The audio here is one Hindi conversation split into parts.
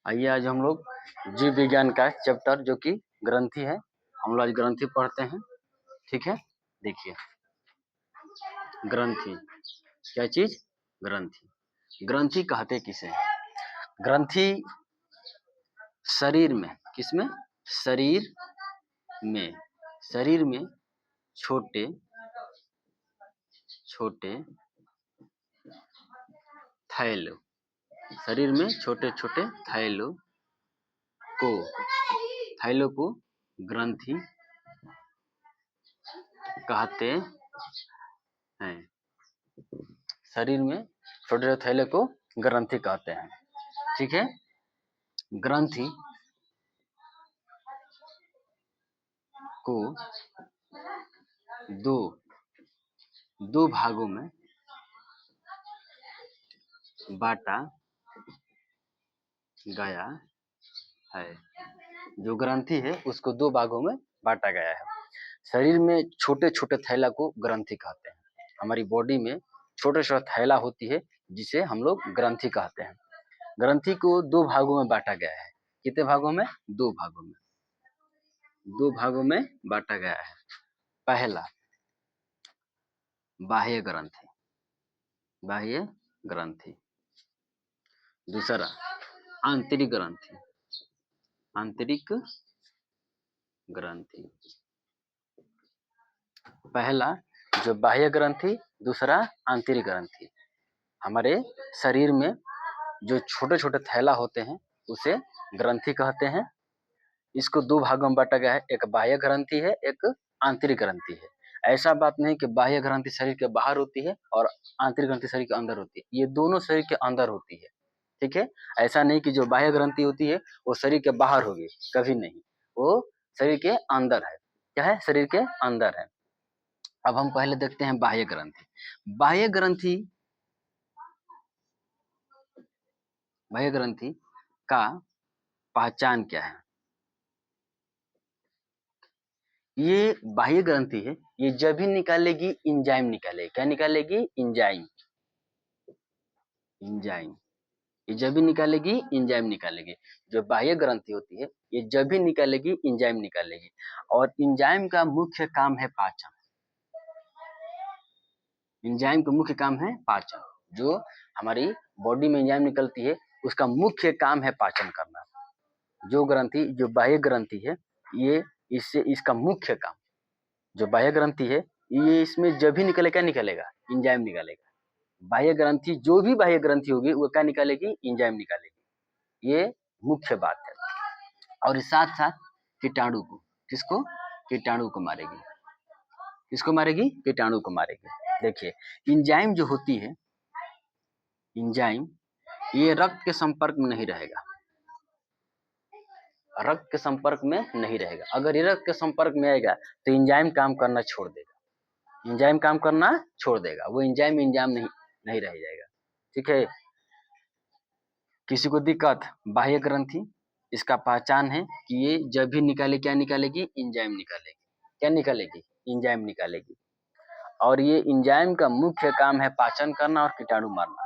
आइए आज हम लोग जीव विज्ञान का चैप्टर जो कि ग्रंथि है, हम लोग आज ग्रंथि पढ़ते हैं। ठीक है, देखिए ग्रंथि क्या चीज? ग्रंथि। ग्रंथि कहते किसे हैं? ग्रंथि शरीर में, किसमें? शरीर में, शरीर में छोटे छोटे थैलों, शरीर में छोटे छोटे थैलों को ग्रंथि कहते हैं। शरीर में छोटे छोटे थैले को ग्रंथि कहते हैं। ठीक है, ग्रंथि को दो भागों में बांटा गया है। जो ग्रंथि है उसको दो भागों में बांटा गया है। शरीर में छोटे छोटे थैला को ग्रंथि कहते हैं। हमारी बॉडी में छोटे छोटे थैला होती है जिसे हम लोग ग्रंथि कहते हैं। ग्रंथि को दो भागों में बांटा गया है। कितने भागों में? दो भागों में बांटा गया है। पहला बाह्य ग्रंथि, दूसरा आंतरिक ग्रंथि। पहला जो बाह्य ग्रंथि, दूसरा आंतरिक ग्रंथि। हमारे शरीर में जो छोटे छोटे थैला होते हैं उसे ग्रंथि कहते हैं। इसको दो भागों में बांटा गया है, एक बाह्य ग्रंथि है, एक आंतरिक ग्रंथि है। ऐसा बात नहीं कि बाह्य ग्रंथि शरीर के बाहर होती है और आंतरिक ग्रंथि शरीर के अंदर होती है। ये दोनों शरीर के अंदर होती है। ठीक है, ऐसा नहीं कि जो बाह्य ग्रंथि होती है वो शरीर के बाहर होगी, कभी नहीं। वो शरीर के अंदर है। क्या है? शरीर के अंदर है। अब हम पहले देखते हैं बाह्य ग्रंथि। बाह्य ग्रंथि का पहचान क्या है? ये बाह्य ग्रंथि है, ये जब ही निकालेगी एंजाइम निकालेगी। क्या निकालेगी? एंजाइम। ये जब भी निकालेगी एंजाइम निकालेगी। जो बाह्य ग्रंथि होती है ये जब भी निकालेगी एंजाइम निकालेगी। और एंजाइम का मुख्य काम है पाचन। एंजाइम का मुख्य काम है पाचन। जो हमारी बॉडी में एंजाइम निकलती है उसका मुख्य काम है पाचन करना। जो ग्रंथि, जो बाह्य ग्रंथि है, ये इसका मुख्य काम, जो बाह्य ग्रंथि है, ये इसमें जब भी निकले क्या निकलेगा? एंजाइम निकालेगा। बाह्य ग्रंथि, जो भी बाह्य ग्रंथि होगी वो क्या निकालेगी? एंजाइम निकालेगी। ये मुख्य बात है। और साथ साथ कीटाणु को, किसको? कीटाणु को मारेगी। किसको मारेगी? कीटाणु को मारेगी। देखिए एंजाइम जो होती है, एंजाइम ये रक्त के संपर्क में नहीं रहेगा। रक्त के संपर्क में नहीं रहेगा। अगर ये रक्त के संपर्क में आएगा तो एंजाइम काम करना छोड़ देगा। एंजाइम काम करना छोड़ देगा। वो एंजाइम नहीं रह जाएगा। ठीक है, किसी को दिक्कत? बाह्य ग्रंथि, इसका पहचान है कि ये जब भी निकाले क्या निकालेगी? एंजाइम निकालेगी। क्या निकालेगी? एंजाइम निकालेगी। और ये एंजाइम का मुख्य काम है पाचन करना और कीटाणु मारना।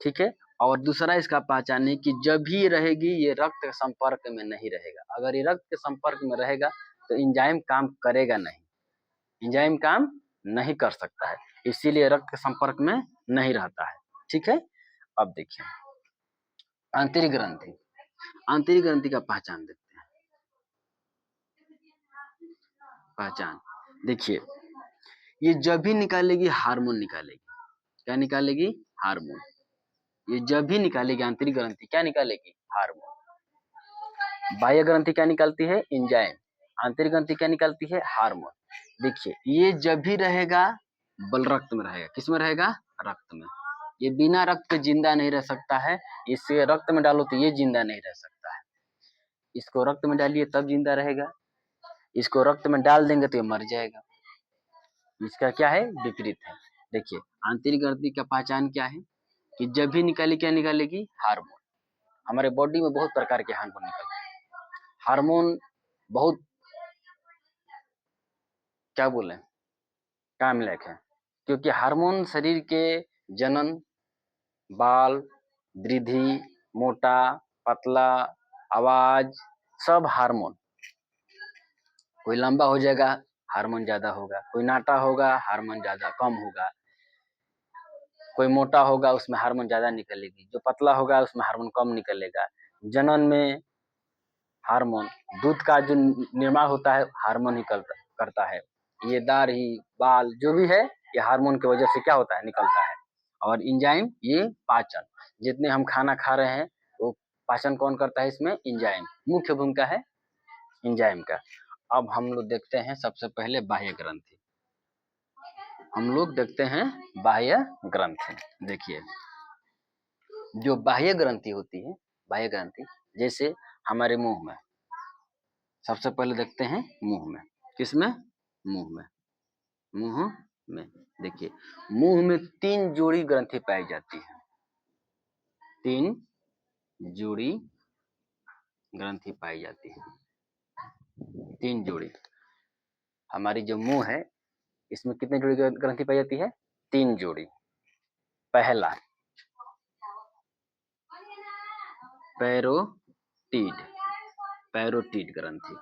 ठीक है, और दूसरा इसका पहचान है कि जब भी रहेगी ये रक्त के संपर्क में नहीं रहेगा। अगर ये रक्त के संपर्क में रहेगा तो एंजाइम काम करेगा नहीं, एंजाइम काम नहीं कर सकता है, इसीलिए रक्त के संपर्क में नहीं रहता है। ठीक है, अब देखिए आंतरिक ग्रंथि। आंतरिक ग्रंथि का पहचान देखते हैं। पहचान देखिए, ये जब भी निकालेगी हार्मोन निकालेगी। क्या निकालेगी? हार्मोन। ये जब भी निकालेगी आंतरिक ग्रंथि, क्या निकालेगी? हार्मोन। बाह्य ग्रंथि क्या निकालती है? एंजाइम। आंतरिक ग्रंथि क्या निकालती है? हार्मोन। देखिए ये जब भी रहेगा बल रक्त में रहेगा। किस में रहेगा? रक्त में। ये बिना रक्त के जिंदा नहीं रह सकता है। इसे रक्त में डालो तो ये जिंदा नहीं रह सकता है। इसको रक्त में डालिए तब जिंदा रहेगा, इसको रक्त में डाल देंगे तो ये मर जाएगा। इसका क्या है? विपरीत है। देखिए आंतरिक ग्रंथि का पहचान क्या है कि जब भी निकाली क्या निकालेगी? हार्मोन। हमारे बॉडी में बहुत प्रकार के हार्मोन निकलते हैं। हार्मोन बहुत क्या बोले काम लायक है, क्योंकि हार्मोन शरीर के जनन, बाल, वृद्धि, मोटा पतला, आवाज, सब हार्मोन। कोई लंबा हो जाएगा, हार्मोन ज्यादा होगा, कोई नाटा होगा, हार्मोन ज्यादा कम होगा, कोई मोटा होगा उसमें हार्मोन ज्यादा निकलेगी, जो पतला होगा उसमें हार्मोन कम निकलेगा। जनन में हार्मोन, दूध का जो निर्माण होता है हार्मोन ही करता है। ये दाढ़ी, बाल जो भी है ये हार्मोन की वजह से क्या होता है, निकलता है। और एंजाइम ये पाचन, जितने हम खाना खा रहे हैं वो पाचन कौन करता है, इसमें एंजाइम मुख्य भूमिका है एंजाइम का। अब हम लोग देखते हैं सबसे पहले बाह्य ग्रंथि। हम लोग देखते हैं बाह्य ग्रंथि। देखिए जो बाह्य ग्रंथि होती है, बाह्य ग्रंथि जैसे हमारे मुंह में, सबसे पहले देखते हैं मुंह में। किसमें? मुंह में। मुंह में देखिए मुंह में 3 जोड़ी ग्रंथि पाई जाती है। 3 जोड़ी ग्रंथि पाई जाती है। 3 जोड़ी। हमारी जो मुंह है इसमें कितने जोड़ी ग्रंथि पाई जाती है? 3 जोड़ी। पहला पैरोटीड, पैरोटीड ग्रंथि।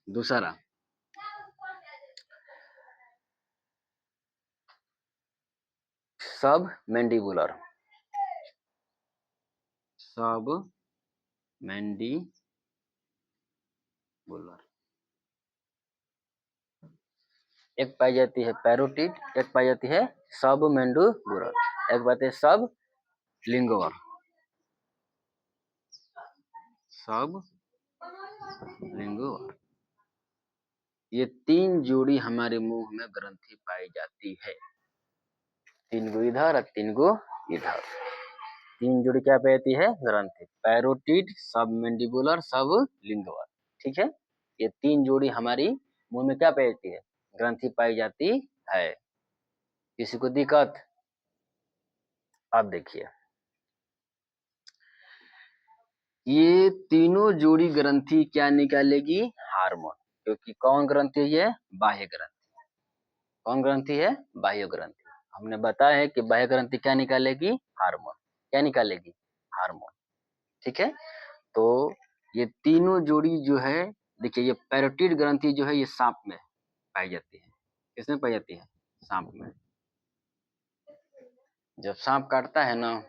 दूसरा सब मैंडिबुलर, सब मैंडिबुलर। एक पाई जाती है पैरोटीड, एक पाई जाती है सब मैंडिबुलर, एक बात है सब लिंगुअर, सब लिंगुअर। ये 3 जोड़ी हमारे मुंह में ग्रंथि पाई जाती है। 3 गो इधर और 3 गो इधर। 3 जोड़ी क्या पाई जाती है? ग्रंथि। पैरोटीड, सब मैंडिबुलर, सब लिंगुअर। ठीक है, ये 3 जोड़ी हमारी मुंह में क्या पाई जाती है? ग्रंथि पाई जाती है। किसी को दिक्कत? अब देखिए ये तीनों जोड़ी ग्रंथि क्या निकालेगी? हार्मोन। क्योंकि कौन ग्रंथि है ये? बाह्य ग्रंथि। कौन ग्रंथि है? बाह्य ग्रंथि। हमने बताया है कि बाह्य ग्रंथि क्या निकालेगी? हार्मोन। क्या निकालेगी? हार्मोन। ठीक है, तो ये तीनों जोड़ी जो है, देखिए ये पैरोटीड ग्रंथि जो है ये सांप में पाई जाती है। किसमें पाई जाती है? सांप में। जब सांप काटता है ना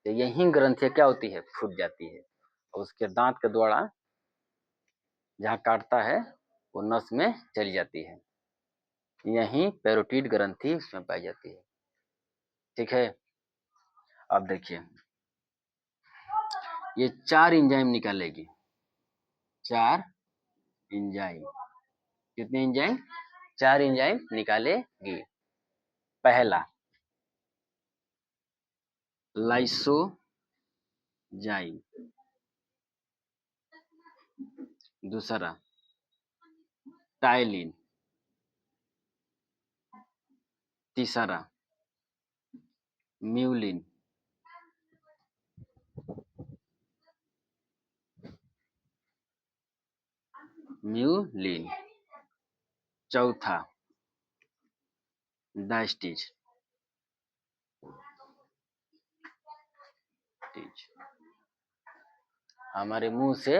तो यही ग्रंथियां क्या होती है? फूट जाती है और उसके दांत के द्वारा जहाँ काटता है वो नस में चली जाती है। यही पैरोटीड ग्रंथि उसमें पाई जाती है। ठीक है, अब देखिए ये 4 एंजाइम निकालेगी। 4 एंजाइम। कितने एंजाइम? 4 एंजाइम निकालेगी। पहला लाइसोजाइम, दूसरा टाइलिन, तीसरा म्यूलिन, म्यूलिन, चौथा डायस्टीज। हमारे मुंह से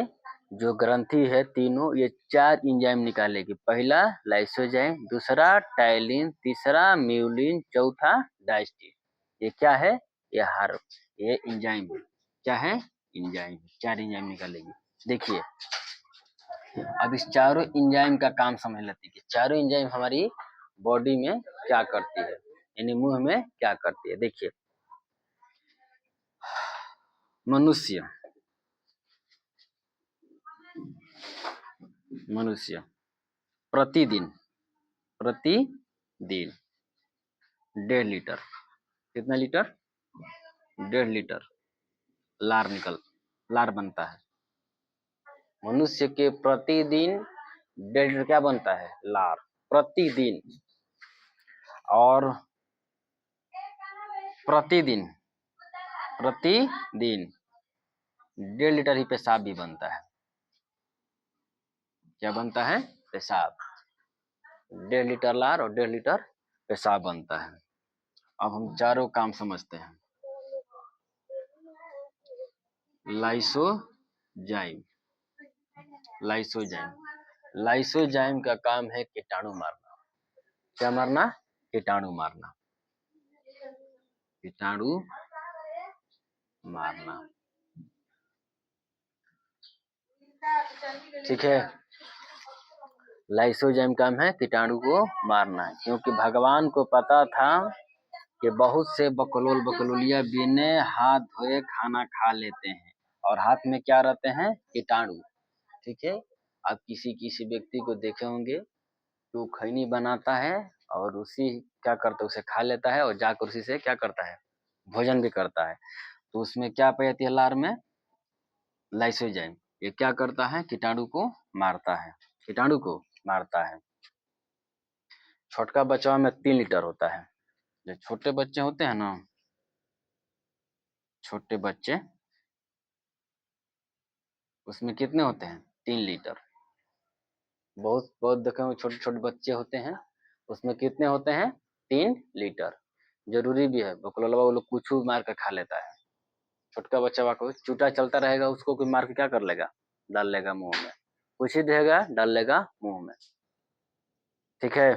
जो ग्रंथि है तीनों ये 4 एंजाइम निकालेगी। पहला लाइसोजाइम, दूसरा टाइलिन, तीसरा म्यूलिन, चौथा डायस्टीज। ये क्या है? ये एंजाइम है। क्या है? एंजाइम। 4 एंजाइम निकालेगी। देखिए अब इस चारों एंजाइम का काम समझ लेते हैं कि चारों एंजाइम हमारी बॉडी में क्या करती है, यानी मुंह में क्या करती है। देखिए मनुष्य, मनुष्य प्रतिदिन, प्रतिदिन 1.5 लीटर, कितना लीटर? 1.5 लीटर लार बनता है। मनुष्य के प्रतिदिन 1.5 लीटर क्या बनता है? लार, प्रतिदिन। और प्रतिदिन, प्रतिदिन 1.5 लीटर ही पेशाब भी बनता है। क्या बनता है? पेशाब। 1.5 लीटर लार और 1.5 लीटर पेशाब बनता है। अब हम चारों काम समझते हैं। लाइसोजाइम। लाइसोजाइम लाइसोजाइम का काम है कीटाणु मारना। क्या मारना? कीटाणु मारना। कीटाणु मारना। ठीक है, लाइसोजाइम काम है कीटाणु को मारना, क्योंकि भगवान को पता था कि बहुत से बकलोल बकलोलिया बिना हाथ धोए खाना खा लेते हैं और हाथ में क्या रहते हैं? कीटाणु। ठीक है, आप किसी किसी व्यक्ति को देखे होंगे जो खैनी बनाता है और उसी क्या करता है, उसे खा लेता है और जाकर उसी से क्या करता है? भोजन भी करता है। तो उसमें क्या पाई जाती है? लार में लाइसोजाइम। ये क्या करता है? कीटाणु को मारता है। कीटाणु को मारता है। छोटका बच्चा में 3 लीटर होता है। जो छोटे बच्चे होते हैं ना, छोटे बच्चे, उसमें कितने होते हैं? 3 लीटर। बहुत बहुत देखे हुए छोटे छोटे बच्चे होते हैं, उसमें कितने होते हैं? 3 लीटर। जरूरी भी है, बकलोलवा वो लोग कुछ मार कर खा लेता है। छोटका बच्चा को चूटा चलता रहेगा, उसको कोई मार के क्या कर लेगा? डाल लेगा मुंह में। कुछ ही देगा, डाल लेगा मुंह में। ठीक है,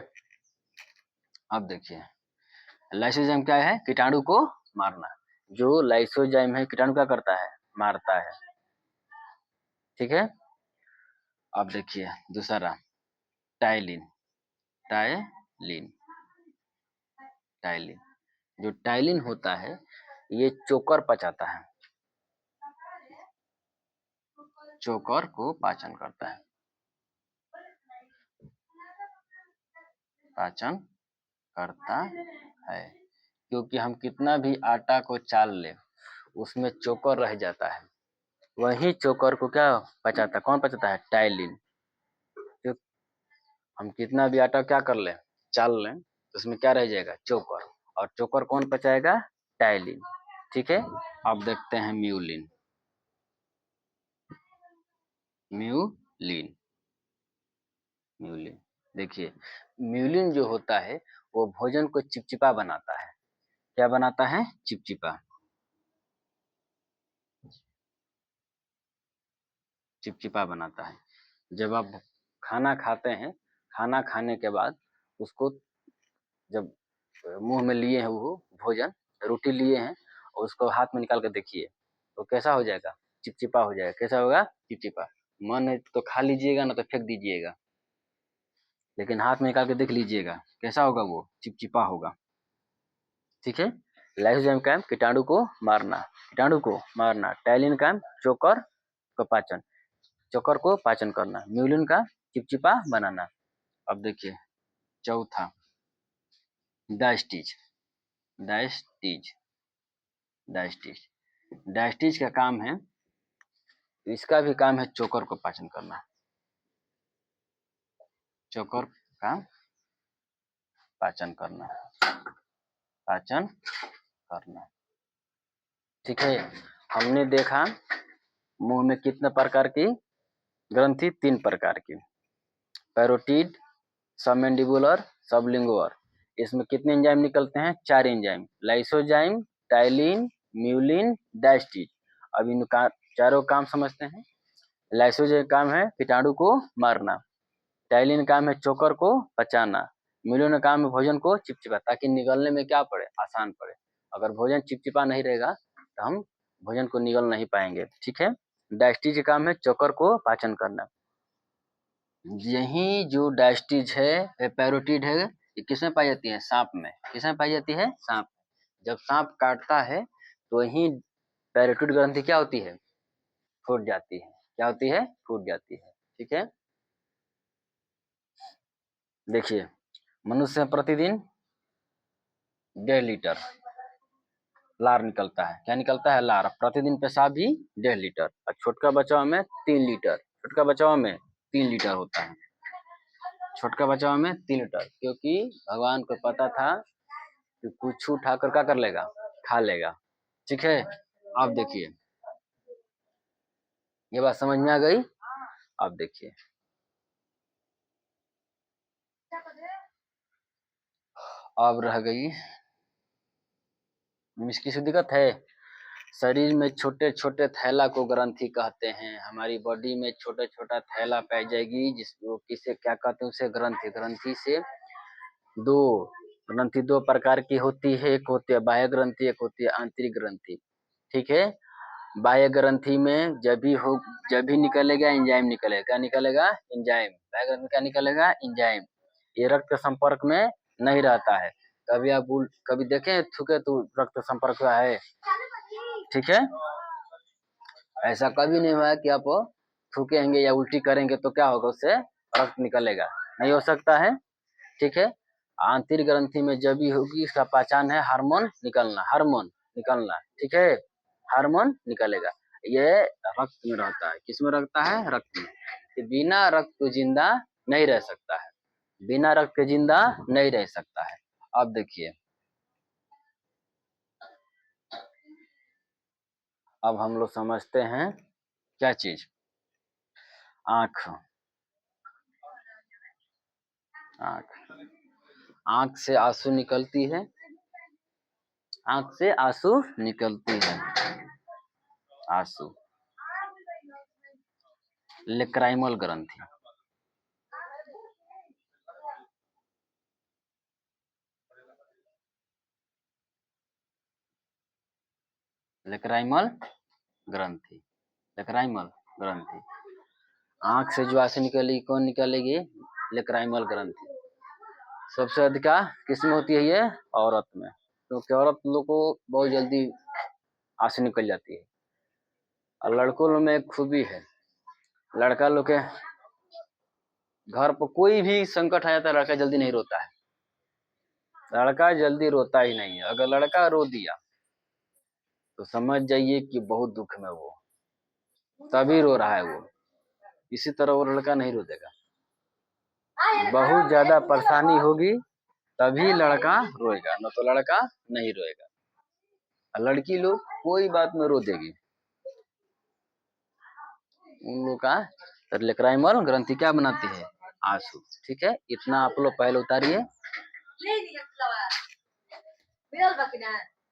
अब देखिए लाइसोजाइम क्या है? कीटाणु को मारना। जो लाइसोजाइम है कीटाणु क्या करता है? मारता है। ठीक है, अब देखिए दूसरा टाइलिन। टाइलिन टाइलिन जो टाइलिन होता है ये चोकर पचाता है। चोकर को पाचन करता है। पाचन करता है, क्योंकि हम कितना भी आटा को चाल ले उसमें चोकर रह जाता है। वही चोकर को क्या पचाता है? कौन पचाता है? टाइलिन। जो हम कितना भी आटा क्या कर ले, चाल लें, तो उसमें क्या रह जाएगा? चोकर। और चोकर कौन पचाएगा? टाइलिन। ठीक है, अब देखते हैं म्यूलिन। म्यूलिन म्यूलिन देखिए, म्यूलिन जो होता है वो भोजन को चिपचिपा बनाता है। क्या बनाता है? चिपचिपा। चिपचिपा बनाता है। जब आप खाना खाते हैं, खाना खाने के बाद उसको जब मुंह में लिए हैं, वो भोजन रोटी लिए हैं और उसको हाथ में निकाल कर देखिए तो कैसा हो जाएगा? चिपचिपा हो जाएगा। कैसा होगा? चिपचिपा। मन है तो खा लीजिएगा, ना तो फेंक दीजिएगा, लेकिन हाथ में निकाल के देख लीजिएगा कैसा होगा? वो चिपचिपा होगा। ठीक है, लाइसोजाइम का कीटाणु को मारना। कीटाणु को मारना। टाइलिन का चोकर का पाचन, चोकर को पाचन करना। म्यूलिन का चिपचिपा बनाना। अब देखिए चौथा डायस्टीज। डायस्टीज डायस्टीज डायस्टीज का काम है, इसका भी काम है चोकर को पाचन करना। चोकर का पाचन करना। पाचन करना। ठीक है, हमने देखा मुंह में कितने प्रकार की ग्रंथि? 3 प्रकार की। Parotid, submandibular, sublingual. इसमें कितने एंजाइम निकलते हैं? 4 एंजाइम। लाइसोजाइम, टाइलिन, म्यूलिन, डायस्टीज। अब इनका चारों काम समझते हैं। लाइसोजाइम काम है कीटाणु को मारना। टाइलिन काम है चोकर को पचाना। म्यूलिन काम है भोजन को चिपचिपा, ताकि निगलने में क्या पड़े? आसान पड़े। अगर भोजन चिपचिपा नहीं रहेगा तो हम भोजन को निगल नहीं पाएंगे। ठीक है, डायस्टीज काम है चोकर को पाचन करना। यही जो डायस्टीज है, पैरोटिड है, ये किसमें पाई जाती है? सांप में। किसमें पाई जाती है? सांप। जब सांप काटता है तो वही पैरोटिड ग्रंथि क्या होती है? फूट जाती है। क्या होती है? फूट जाती है। ठीक है, देखिए मनुष्य प्रतिदिन 1.5 लीटर लार निकलता है। क्या निकलता है? लार। प्रतिदिन पेशाब भी 1.5 लीटर। और छोटका बच्चा में 3 लीटर। छोटका बच्चा में 3 लीटर होता है। छोटका बच्चा में 3 लीटर, क्योंकि भगवान को पता था कि कुछ उठाकर क्या कर लेगा? खा लेगा। ठीक है, अब देखिए ये बात समझ में आ गई? अब देखिए अब रह गई, मिस किसी दिक्कत है? शरीर में छोटे छोटे थैला को ग्रंथि कहते हैं। हमारी बॉडी में छोटा छोटा थैला पाई जाएगी, जिसको किसे क्या कहते हैं, उसे ग्रंथि। ग्रंथि से दो ग्रंथि दो प्रकार की होती है, एक होती है बाह्य ग्रंथि, एक होती है आंतरिक ग्रंथि। ठीक है, बाह्य ग्रंथि में जब भी निकलेगा एंजाइम निकलेगा। क्या निकलेगा? एंजाइम। बाह्य ग्रंथि में क्या निकलेगा? एंजाइम। ये रक्त संपर्क में नहीं रहता है। कभी आप कभी देखें थूके तो रक्त संपर्क हुआ है? ठीक है, ऐसा कभी नहीं हुआ है कि आप थूकेंगे या उल्टी करेंगे तो क्या होगा, उससे रक्त निकलेगा, नहीं हो सकता है। ठीक है, आंतरिक ग्रंथि में जब भी होगी, इसका पहचान है हार्मोन निकलना, हार्मोन निकलना। ठीक है, हार्मोन निकलेगा। ये रक्त में रहता है। किस में रहता है? रक्त में। कि बिना रक्त को जिंदा नहीं रह सकता है, बिना रक्त के जिंदा नहीं रह सकता है। अब देखिए, अब हम लोग समझते हैं क्या चीज, आंख। आंख, आंख से आंसू निकलती है, आंख से आंसू निकलती है, आंसू। लेक्राइमल ग्रंथि, लेक्राइमल ग्रंथि, लेक्राइमल ग्रंथि। आंख से जो आंसू निकलेगी, कौन निकलेगी? लेक्राइमल ग्रंथि। सबसे अधिका किसमें होती है ये? औरत में, क्योंकि औरत लोग को बहुत जल्दी आंसू निकल जाती है। और लड़कों में एक खूबी है, लड़का लोग के घर पर कोई भी संकट आ जाता है, लड़का जल्दी नहीं रोता है। लड़का जल्दी रोता ही नहीं है। अगर लड़का रो दिया तो समझ जाइए कि बहुत दुख में वो, तभी रो रहा है वो। इसी तरह वो लड़का नहीं रो देगा, बहुत ज्यादा परेशानी होगी तभी लड़का रोएगा, न तो लड़का नहीं रोएगा। लड़की लोग कोई बात में रो देगी, उन लोग का लेक्राइमल ग्रंथि क्या बनाती है? आंसू। ठीक है, इतना आप लोग पहले उतारिए।